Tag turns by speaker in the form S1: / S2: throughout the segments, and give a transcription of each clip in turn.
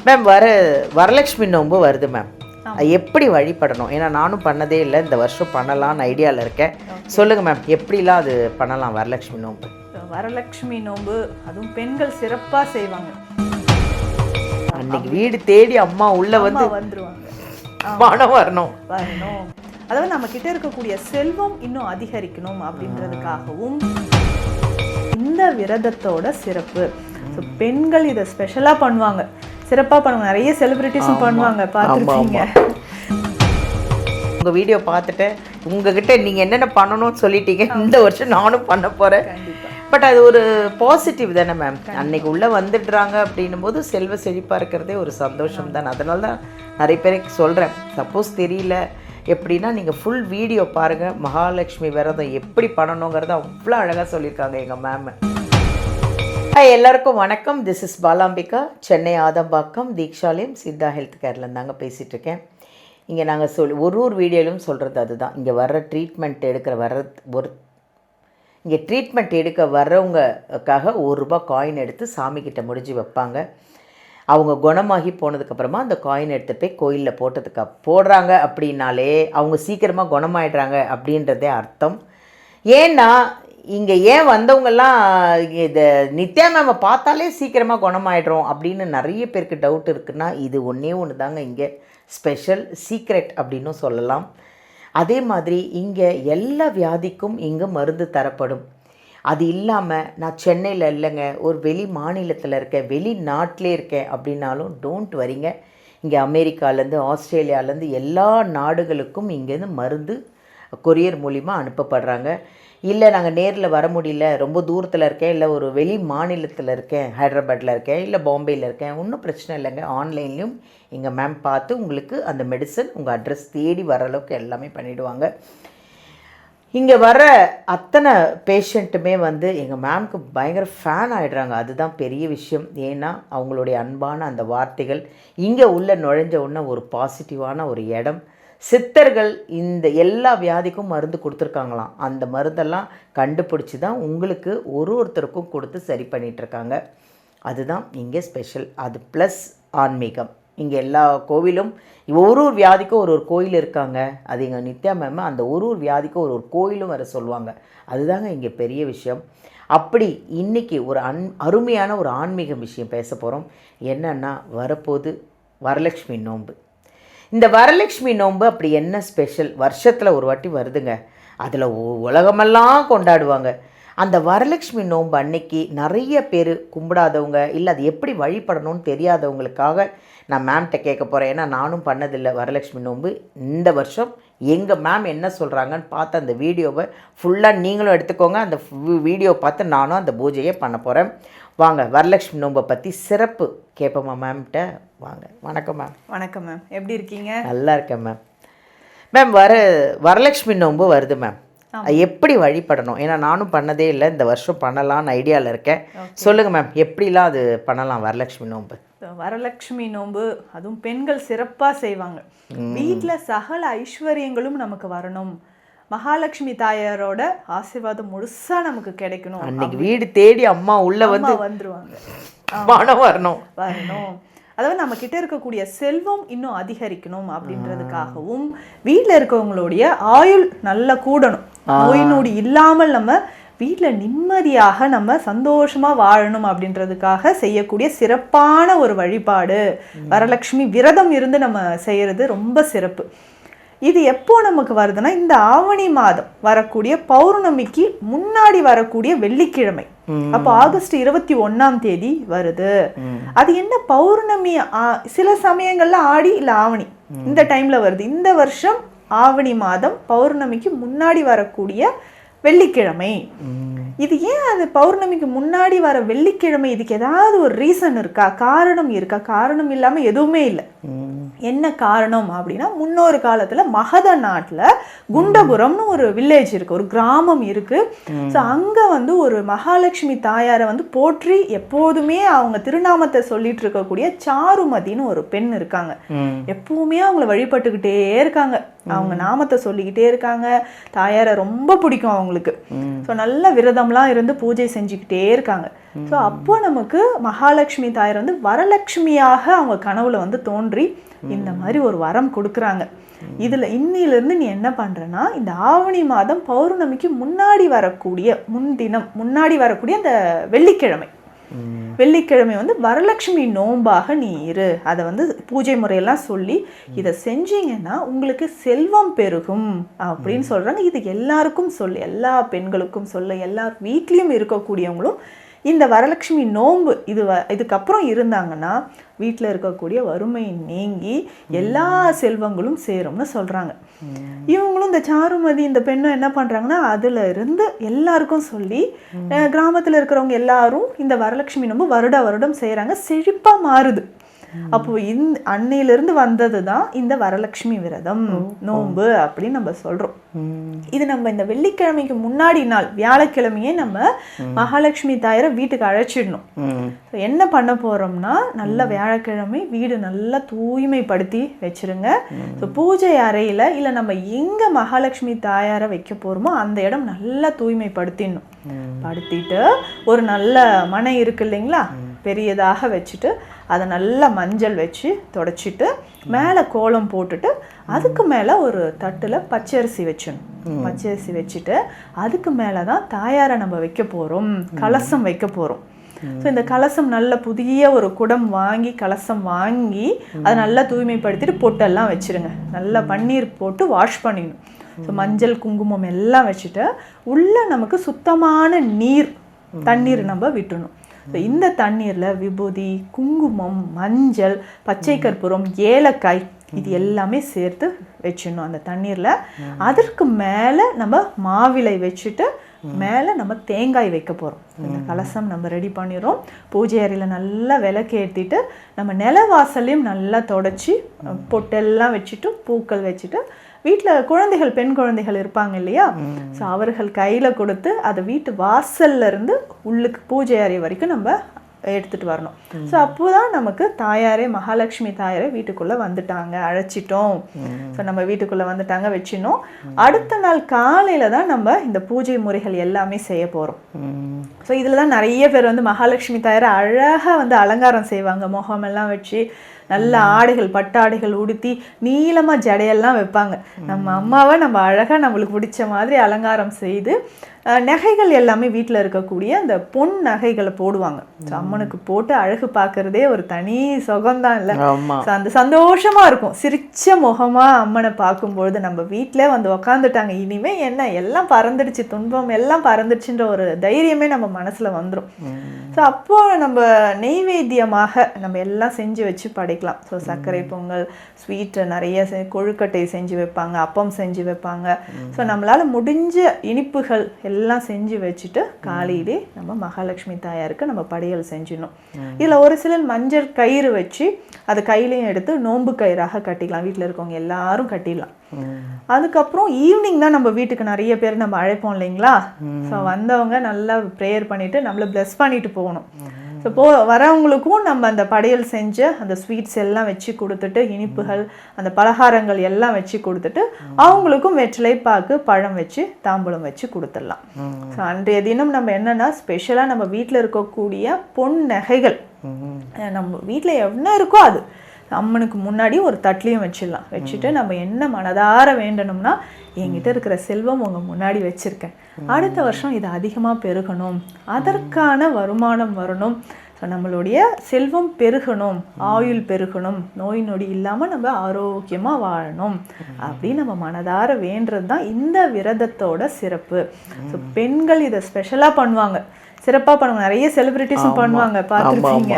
S1: Ma'am Varalakshmi நோன்பு வருது ma'am. எப்படி வழிபடணும்? ஏன்னா நானும் பண்ணதே இல்லை, இந்த வருஷம் பண்ணலாம்னு ஐடியாவில் இருக்கேன். சொல்லுங்கள் மேம், எப்படிலாம் அது பண்ணலாம் வரலட்சுமி நோன்பு?
S2: வரலட்சுமி நோன்பு அதுவும் பெண்கள் சிறப்பாக செய்வாங்க.
S1: அன்னைக்கு வீடு தேடி அம்மா உள்ள
S2: வந்துருவாங்க,
S1: பணம் வரணும்.
S2: அதாவது நம்ம கிட்ட இருக்கக்கூடிய செல்வம் இன்னும் அதிகரிக்கணும் அப்படின்றதுக்காகவும் இந்த விரதத்தோட சிறப்பு. பெண்கள் இதை ஸ்பெஷலாக பண்ணுவாங்க, சிறப்பாக பண்ணுவாங்க. நிறைய செலிபிரிட்டிஸும் பண்ணுவாங்க, பார்த்துருக்கீங்க.
S1: உங்கள் வீடியோ பார்த்துட்டு உங்ககிட்ட நீங்கள் என்னென்ன பண்ணணும்னு சொல்லிட்டீங்க. இந்த வருஷம் நானும் பண்ண போகிறேன். பட் அது ஒரு பாசிட்டிவ் தானே மேம். அன்னைக்கு உள்ளே வந்துடுறாங்க அப்படின்னும் போது செல்வ செழிப்பாக இருக்கிறதே ஒரு சந்தோஷம் தானே. அதனால தான் நிறைய பேருக்கு சொல்கிறேன். சப்போஸ் தெரியல எப்படின்னா நீங்கள் ஃபுல் வீடியோ பாருங்கள். மகாலட்சுமி விரதம் எப்படி பண்ணணுங்கிறத அவ்வளோ அழகாக சொல்லியிருக்காங்க எங்கள் மேம். ஹாய், எல்லாருக்கும் வணக்கம். This is Balambika, Chennai Adambakkam Dikshalayam Siddha health கேர்லேருந்து தாங்க பேசிகிட்ருக்கேன். இங்கே நாங்கள் ஒரு வீடியோலையும் சொல்கிறது அதுதான். இங்கே வர்ற ட்ரீட்மெண்ட் எடுக்கிற இங்கே ட்ரீட்மெண்ட் எடுக்க வர்றவங்கக்காக ₹1 காயின் எடுத்து சாமிக்கிட்ட முடிஞ்சு வைப்பாங்க. அவங்க குணமாகி போனதுக்கப்புறமா அந்த காயின் எடுத்து போய் கோயிலில் போடுறாங்க அப்படின்னாலே அவங்க சீக்கிரமாக குணமாயிடுறாங்க அப்படின்றதே அர்த்தம். ஏன்னா இங்கே ஏன் வந்தவங்கெல்லாம் இதை நித்யா மேமை பார்த்தாலே சீக்கிரமாக குணமாயிடுறோம் அப்படின்னு நிறைய பேருக்கு டவுட் இருக்குன்னா இது ஒன்று தாங்க இங்கே ஸ்பெஷல் சீக்ரெட் அப்படின்னும் சொல்லலாம். அதே மாதிரி இங்கே எல்லா வியாதிக்கும் இங்கே மருந்து தரப்படும். அது இல்லாமல் நான் சென்னையில் இல்லைங்க, ஒரு வெளி மாநிலத்தில் இருக்கேன், வெளிநாட்டிலே இருக்கேன் அப்படின்னாலும் டோன்ட் வரிங்க. இங்கே அமெரிக்காலேருந்து ஆஸ்திரேலியாவிலேருந்து எல்லா நாடுகளுக்கும் இங்கேருந்து மருந்து கொரியர் மூலிமா அனுப்பப்படுறாங்க. இல்லை நாங்கள் நேரில் வர முடியல, ரொம்ப தூரத்தில் இருக்கேன், இல்லை ஒரு வெளி மாநிலத்தில் இருக்கேன், ஹைதராபாத்தில் இருக்கேன், இல்லை பாம்பேயில் இருக்கேன், ஒன்றும் பிரச்சனை இல்லைங்க. ஆன்லைன்லேயும் எங்கள் மேம் பார்த்து உங்களுக்கு அந்த மெடிசன் உங்கள் அட்ரஸ் தேடி வர அளவுக்கு எல்லாமே பண்ணிவிடுவாங்க. இங்கே வர அத்தனை பேஷண்ட்டுமே எங்கள் மேம்க்கு பயங்கர ஃபேன் ஆகிடுறாங்க. அதுதான் பெரிய விஷயம். ஏன்னா அவங்களுடைய அன்பான அந்த வார்த்தைகள் இங்கே உள்ள நுழைஞ்ச உடனே ஒரு பாசிட்டிவான ஒரு இடம். சித்தர்கள் இந்த எல்லா வியாதிக்கும் மருந்து கொடுத்துருக்காங்களாம். அந்த மருந்தெல்லாம் கண்டுபிடிச்சி தான் உங்களுக்கு ஒருத்தருக்கும் கொடுத்து சரி பண்ணிகிட்ருக்காங்க. அதுதான் இங்கே ஸ்பெஷல். அது ப்ளஸ் ஆன்மீகம். இங்கே எல்லா கோவிலும் ஒரு வியாதிக்கும் ஒரு கோயில் இருக்காங்க. அது எங்கள் நித்யா மேம் அந்த ஒரு வியாதிக்கும் ஒரு கோயிலும் வர சொல்லுவாங்க. அதுதாங்க இங்கே பெரிய விஷயம். அப்படி இன்றைக்கி ஒரு அருமையான ஒரு ஆன்மீக விஷயம் பேச போகிறோம். என்னென்னா வரப்போது வரலட்சுமி நோன்பு. இந்த வரலட்சுமி நோன்பு அப்படி என்ன ஸ்பெஷல்? வருஷத்தில் ஒரு வாட்டி வருதுங்க. அதில் உலகமெல்லாம் கொண்டாடுவாங்க. அந்த வரலட்சுமி நோன்பு அன்னைக்கு நிறைய பேர் கும்பிடாதவங்க, இல்லை அது எப்படி வழிபடணும்னு தெரியாதவங்களுக்காக நான் மேம்கிட்ட கேட்க போகிறேன். ஏன்னா நானும் பண்ணதில்லை வரலட்சுமி நோன்பு. இந்த வருஷம் எங்கள் மேம் என்ன சொல்கிறாங்கன்னு பார்த்து அந்த வீடியோவை ஃபுல்லாக நீங்களும் எடுத்துக்கோங்க. அந்த வீடியோ பார்த்து நானும் அந்த பூஜையை பண்ண போகிறேன். வாங்க வரலட்சுமி நோன்பை பற்றி சிறப்பு கேட்போமா மேம்கிட்ட? வாங்க. வணக்கம் மேம்.
S2: வணக்கம் மேம், எப்படி இருக்கீங்க?
S1: நல்லா இருக்கேன் மேம். மேம் வரலட்சுமி நோன்பு வருது மேம். எப்படி வழிபடணும்? ஏன்னா நானும் பண்ணதே இல்லை, இந்த வருஷம் பண்ணலாம்னு ஐடியாவில் இருக்கேன். சொல்லுங்கள் மேம், எப்படிலாம் அது பண்ணலாம் வரலட்சுமி நோன்பு?
S2: வரலட்சுமி நோன்பு அதுவும் பெண்கள் சிறப்பாக செய்வாங்க. வீட்டில் சகல ஐஸ்வர்யங்களும் நமக்கு வரணும், மகாலட்சுமி தாயாரோட ஆசீர்வாதம் முழுசா நமக்கு கிடைக்கணும்.
S1: அன்னைக்கு வீடு தேடி அம்மா உள்ள
S2: வந்துருவாங்க,
S1: பணம் வரணும்.
S2: அதாவது நம்ம கிட்ட இருக்கக்கூடிய செல்வம் இன்னும் அதிகரிக்கணும் அப்படின்றதுக்காகவும் வீட்டில் இருக்கவங்களுடைய ஆயுள் நல்லா கூடணும், நோய் நொடி இல்லாமல் நம்ம வீட்டில் நிம்மதியாக நம்ம சந்தோஷமாக வாழணும் அப்படின்றதுக்காக செய்யக்கூடிய சிறப்பான ஒரு வழிபாடு வரலட்சுமி விரதம் இருந்து நம்ம செய்கிறது ரொம்ப சிறப்பு. இது எப்போ நமக்கு வருதுன்னா இந்த ஆவணி மாதம் வரக்கூடிய பௌர்ணமிக்கு முன்னாடி வரக்கூடிய வெள்ளிக்கிழமை. அப்போ ஆகஸ்ட் 21 வருது. அது என்ன பௌர்ணமி? சில சமயங்கள்ல ஆடி இல்லை ஆவணி இந்த டைம்ல வருது. இந்த வருஷம் ஆவணி மாதம் பௌர்ணமிக்கு முன்னாடி வரக்கூடிய வெள்ளிக்கிழமை. இது ஏன் அது பௌர்ணமிக்கு முன்னாடி வர வெள்ளிக்கிழமை? இதுக்கு ஏதாவது ஒரு ரீசன் இருக்கா, காரணம் இருக்கா? காரணம் இல்லாமல் எதுவுமே இல்லை. என்ன காரணம் அப்படின்னா, முன்னொரு காலத்தில் மகத நாட்டில் குண்டபுரம்னு ஒரு வில்லேஜ் இருக்குது, ஒரு கிராமம் இருக்குது. ஸோ அங்கே ஒரு மகாலட்சுமி தாயாரை போற்றி எப்போதுமே அவங்க திருநாமத்தை சொல்லிட்டு இருக்கக்கூடிய சாருமதின்னு ஒரு பெண் இருக்காங்க. எப்பவுமே அவங்கள வழிபட்டுக்கிட்டே இருக்காங்க, அவங்க நாமத்தை சொல்லிக்கிட்டே இருக்காங்க. தாயாரை ரொம்ப பிடிக்கும் அவங்களுக்கு. ஸோ நல்ல விரதம் காலம்லாம் இருந்து பூஜை செஞ்சுக்கிட்டே இருக்காங்க. ஸோ அப்போ நமக்கு மகாலட்சுமி தாயார் வந்து வரலட்சுமியாக அவங்க கனவுல வந்து தோன்றி இந்த மாதிரி ஒரு வரம் கொடுக்குறாங்க. இதுல இன்னிலிருந்து நீ என்ன பண்றனா, இந்த ஆவணி மாதம் பௌர்ணமிக்கு முன்னாடி வரக்கூடிய முன்னாடி வரக்கூடிய அந்த வெள்ளிக்கிழமை வந்து வரலட்சுமி நோன்பாக நீ இரு. அதை வந்து பூஜை முறையெல்லாம் சொல்லி இதை செஞ்சீங்கன்னா உங்களுக்கு செல்வம் பெருகும் அப்படின்னு சொல்றாங்க. இது எல்லாருக்கும் சொல்லு, எல்லா பெண்களுக்கும் சொல்ல, எல்லார் வீட்லேயும் இருக்கக்கூடியவங்களும் இந்த வரலட்சுமி நோன்பு இதுக்கப்புறம் இருந்தாங்கன்னா வீட்டில் இருக்கக்கூடிய வறுமை நீங்கி எல்லா செல்வங்களும் சேரும்னு சொல்கிறாங்க. இவங்களும் இந்த சாருமதி இந்த பெண்ணும் என்ன பண்ணுறாங்கன்னா அதுல இருந்து எல்லாருக்கும் சொல்லி கிராமத்தில் இருக்கிறவங்க எல்லாரும் இந்த வரலட்சுமி நோன்பு வருடம் செய்கிறாங்க. செழிப்பாக மாறுது. அப்போ அன்னையிலிருந்து வந்தது தான் இந்த வரலட்சுமி விரதம் நோன்பு அப்படின்னு நம்ம சொல்றோம். இது நம்ம இந்த வெள்ளிக்கிழமைக்கு முன்னாடி நாள் வியாழக்கிழமையே நம்ம மகாலட்சுமி தாயாரை வீட்டுக்கு அழைச்சிடணும். என்ன பண்ண போறோம்னா, நல்ல வியாழக்கிழமை வீடு நல்லா தூய்மைப்படுத்தி வச்சிருங்க. பூஜை அறையில இல்ல நம்ம எங்க மகாலட்சுமி தாயாரை வைக்க போறோமோ அந்த இடம் நல்லா தூய்மைப்படுத்திடணும். படுத்திட்டு ஒரு நல்ல மனை இருக்கு இல்லைங்களா, பெரியதாக வச்சுட்டு அதை நல்லா மஞ்சள் வச்சு தொடச்சிட்டு மேலே கோலம் போட்டுட்டு அதுக்கு மேலே ஒரு தட்டில் பச்சரிசி வச்சிடணும். பச்சரிசி வச்சுட்டு அதுக்கு மேலே தான் தாயாரை நம்ம வைக்க போகிறோம், கலசம் வைக்க போகிறோம். ஸோ இந்த கலசம் நல்ல புதிய ஒரு குடம் வாங்கி கலசம் வாங்கி அதை நல்லா தூய்மைப்படுத்திட்டு பொட்டெல்லாம் வச்சிருங்க. நல்லா பன்னீர் போட்டு வாஷ் பண்ணிடணும். ஸோ மஞ்சள் குங்குமம் எல்லாம் வச்சுட்டு உள்ள நமக்கு சுத்தமான தண்ணீர் நம்ம விட்டுணும். இந்த தண்ணீர்ல விபூதி, குங்குமம், மஞ்சள், பச்சை கற்பூரம், ஏலக்காய் இது எல்லாமே சேர்த்து வச்சிடணும் அந்த தண்ணீர்ல. அதற்கு மேல நம்ம மாவிலை வச்சுட்டு மேல நம்ம தேங்காய் வைக்க போறோம். இந்த கலசம் நம்ம ரெடி பண்ணிடுறோம். பூஜை அறையில நல்லா விளக்கு ஏற்றிட்டு நம்ம நிலவாசலையும் நல்லா தொடச்சி பொட்டெல்லாம் வச்சுட்டு பூக்கள் வச்சுட்டு வீட்டில் குழந்தைகள், பெண் குழந்தைகள் இருப்பாங்க இல்லையா, ஸோ அவர்கள் கையில் கொடுத்து அதை வீட்டு வாசல்ல இருந்து உள்ளுக்கு பூஜை அறை வரைக்கும் நம்ம எடுத்துட்டு வரணும். ஸோ அப்போதான் நமக்கு தாயாரே, மகாலட்சுமி தாயாரே வீட்டுக்குள்ள வந்துட்டாங்க, அழைச்சிட்டோம். ஸோ நம்ம வீட்டுக்குள்ள வந்துட்டாங்க வச்சினோம். அடுத்த நாள் காலையில தான் நம்ம இந்த பூஜை முறைகள் எல்லாமே செய்ய போறோம். ஸோ இதுல தான் நிறைய பேர் வந்து மகாலட்சுமி தாயாரை அழகா வந்து அலங்காரம் செய்வாங்க. முகமெல்லாம் வச்சு நல்ல ஆடைகள், பட்டாடைகள் உடுத்தி நீளமா ஜடையெல்லாம் வைப்பாங்க. நம்ம அம்மாவை நம்ம அழகா நம்மளுக்கு பிடிச்ச மாதிரி அலங்காரம் செய்து நகைகள் எல்லாமே வீட்டில் இருக்கக்கூடிய அந்த பொன் நகைகளை போடுவாங்க. அம்மனுக்கு போட்டு அழகு பார்க்கறதே ஒரு தனி சுகம்தான் இல்லை. அந்த சந்தோஷமா இருக்கும். சிரிச்ச முகமா அம்மனை பார்க்கும்பொழுது நம்ம வீட்டிலே வந்து உக்காந்துட்டாங்க, இனிமே என்ன எல்லாம் பறந்துடுச்சு, துன்பம் எல்லாம் பறந்துடுச்சுன்ற ஒரு தைரியமே நம்ம மனசுல வந்துடும். ஸோ அப்போ நம்ம நெய்வேத்தியமாக நம்ம எல்லாம் செஞ்சு வச்சு படைக்கலாம். ஸோ சர்க்கரை பொங்கல், ஸ்வீட் நிறைய கொழுக்கட்டை செஞ்சு வைப்பாங்க, அப்பம் செஞ்சு வைப்பாங்க. ஸோ நம்மளால முடிஞ்ச இனிப்புகள் எல்லாம் செஞ்சு வச்சுட்டு காலையிலே நம்ம மகாலட்சுமி தாயாருக்கு நம்ம படையல் செஞ்சிடணும். இதுல ஒரு சிலர் மஞ்சள் கயிறு வச்சு அதை கையிலையும் எடுத்து நோன்பு கயிறாக கட்டிக்கலாம். வீட்டில் இருக்கவங்க எல்லாரும் கட்டிடலாம். அதுக்கப்புறம் ஈவினிங் தான் நம்ம வீட்டுக்கு நிறைய பேர் நம்ம அழைப்போம் இல்லைங்களா. ஸோ வந்தவங்க நல்லா ப்ரேயர் பண்ணிட்டு நம்மள பிளஸ் பண்ணிட்டு போகணும். ஸோ வரவங்களுக்கும் நம்ம அந்த படையல் செஞ்ச அந்த ஸ்வீட்ஸ் எல்லாம் வச்சு கொடுத்துட்டு, இனிப்புகள், அந்த பலகாரங்கள் எல்லாம் வச்சு கொடுத்துட்டு அவங்களுக்கும் வெற்றிலை பாக்கு, பழம் வச்சு தாம்பூலம் வச்சு கொடுத்துடலாம். ஸோ அன்றைய தினம் நம்ம என்னன்னா ஸ்பெஷலாக நம்ம வீட்டில் இருக்கக்கூடிய பொன் நகைகள், நம்ம வீட்டில் என்ன இருக்கோ அது அம்மனுக்கு முன்னாடி ஒரு தட்லையும் வச்சிடலாம். வச்சுட்டு நம்ம என்ன மனதார வேண்டணும்னா, என்கிட்ட இருக்கிற செல்வம் உங்க முன்னாடி வச்சிருக்கேன், அடுத்த வருஷம் இது அதிகமாக பெருகணும், அதற்கான வருமானம் வரணும், ஸோ நம்மளுடைய செல்வம் பெருகணும், ஆயுள் பெருகணும், நோய் நொடி இல்லாமல் நம்ம ஆரோக்கியமாக வாழணும் அப்படின்னு நம்ம மனதார வேண்டது தான் இந்த விரதத்தோட சிறப்பு. ஸோ பெண்கள் இதை ஸ்பெஷலாக பண்ணுவாங்க, சிறப்பாக பண்ணுவாங்க. நிறைய செலிபிரிட்டிஸும் பண்ணுவாங்க, பார்த்துருப்பீங்க.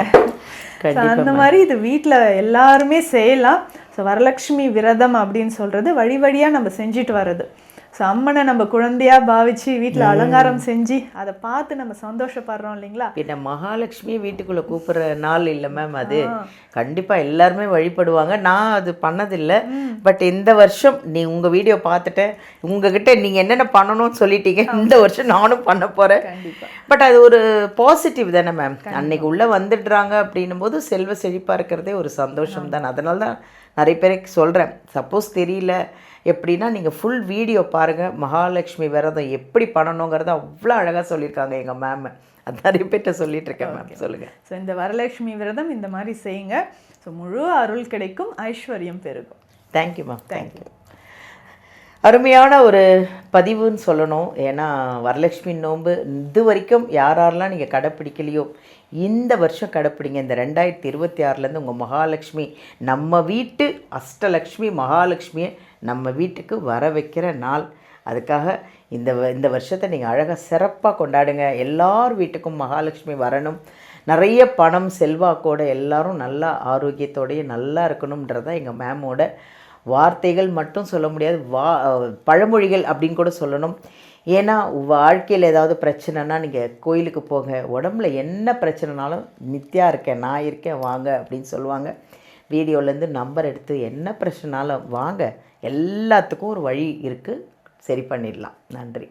S2: அந்த மாதிரி இது வீட்டில் எல்லாருமே செய்யலாம். ஸோ வரலட்சுமி விரதம் அப்படின்னு சொல்றது வழி வழியா நம்ம செஞ்சுட்டு வர்றது. ஸோ அம்மனை நம்ம குழந்தையா பாவிச்சு வீட்டில் அலங்காரம் செஞ்சு அதை பார்த்து நம்ம சந்தோஷப்படுறோம் இல்லைங்களா.
S1: பின்ன மகாலட்சுமி வீட்டுக்குள்ளே கூப்பிட்ற நாள் இல்லை மேம், அது கண்டிப்பாக எல்லாருமே வழிபடுவாங்க. நான் அது பண்ணதில்லை. பட் இந்த வருஷம் உங்கள் வீடியோ பார்த்துட்டேன், உங்ககிட்ட நீங்கள் என்னென்ன பண்ணணும்னு சொல்லிட்டீங்க. இந்த வருஷம் நானும் பண்ண போகிறேன். பட் அது ஒரு பாசிட்டிவ் தானே மேம். அன்னைக்கு உள்ளே வந்துடுறாங்க அப்படின்னும் போது செல்வ செழிப்பாக இருக்கிறதே ஒரு சந்தோஷம் தானே. அதனால தான் நிறைய பேருக்கு சொல்கிறேன், சப்போஸ் தெரியல எப்படின்னா நீங்கள் ஃபுல் வீடியோ பாருங்கள், மகாலட்சுமி விரதம் எப்படி பண்ணணுங்கிறத அவ்வளோ அழகாக சொல்லியிருக்காங்க எங்கள் மேம். அது நிறைய பேர்கிட்ட சொல்லிட்டு இருக்கேன் மேம். சொல்லுங்கள்.
S2: ஸோ இந்த வரலட்சுமி விரதம் இந்த மாதிரி செய்யுங்க. ஸோ முழு அருள் கிடைக்கும், ஐஸ்வர்யம் பெருகும்.
S1: Thank you ma'am. தேங்க்யூ. அருமையான ஒரு பதிவுன்னு சொல்லணும். ஏன்னா வரலட்சுமி நோன்பு இது வரைக்கும் யாரெல்லாம் நீங்கள் கடைப்பிடிக்கலையோ இந்த வருஷம் கடைப்பிடிங்க. இந்த 2026லேருந்து உங்கள் மகாலட்சுமி, நம்ம வீட்டு அஷ்டலக்ஷ்மி மகாலட்சுமியை நம்ம வீட்டுக்கு வர வைக்கிற நாள். அதுக்காக இந்த வருஷத்தை நீங்கள் அழகாக சிறப்பாக கொண்டாடுங்க. எல்லார் வீட்டுக்கும் மகாலட்சுமி வரணும். நிறைய பணம் செல்வாக்கோட எல்லாரும் நல்லா ஆரோக்கியத்தோடையே நல்லா இருக்கணுன்றதான் எங்கள் மேமோட வார்த்தைகள் மட்டும் சொல்ல முடியாது, பழமொழிகள் அப்படின்னு கூட சொல்லணும். ஏன்னா வாழ்க்கையில் ஏதாவது பிரச்சனைனா நீங்கள் கோயிலுக்கு போங்க, உடம்புல என்ன பிரச்சனைனாலும் நித்யா இருக்கேன், நான் இருக்கேன், வாங்க அப்படின்னு சொல்லுவாங்க. வீடியோலேருந்து நம்பர் எடுத்து என்ன பிரச்சனைனாலும் வாங்க, எல்லாத்துக்கும் ஒரு வழி இருக்குது, சரி பண்ணிடலாம். நன்றி.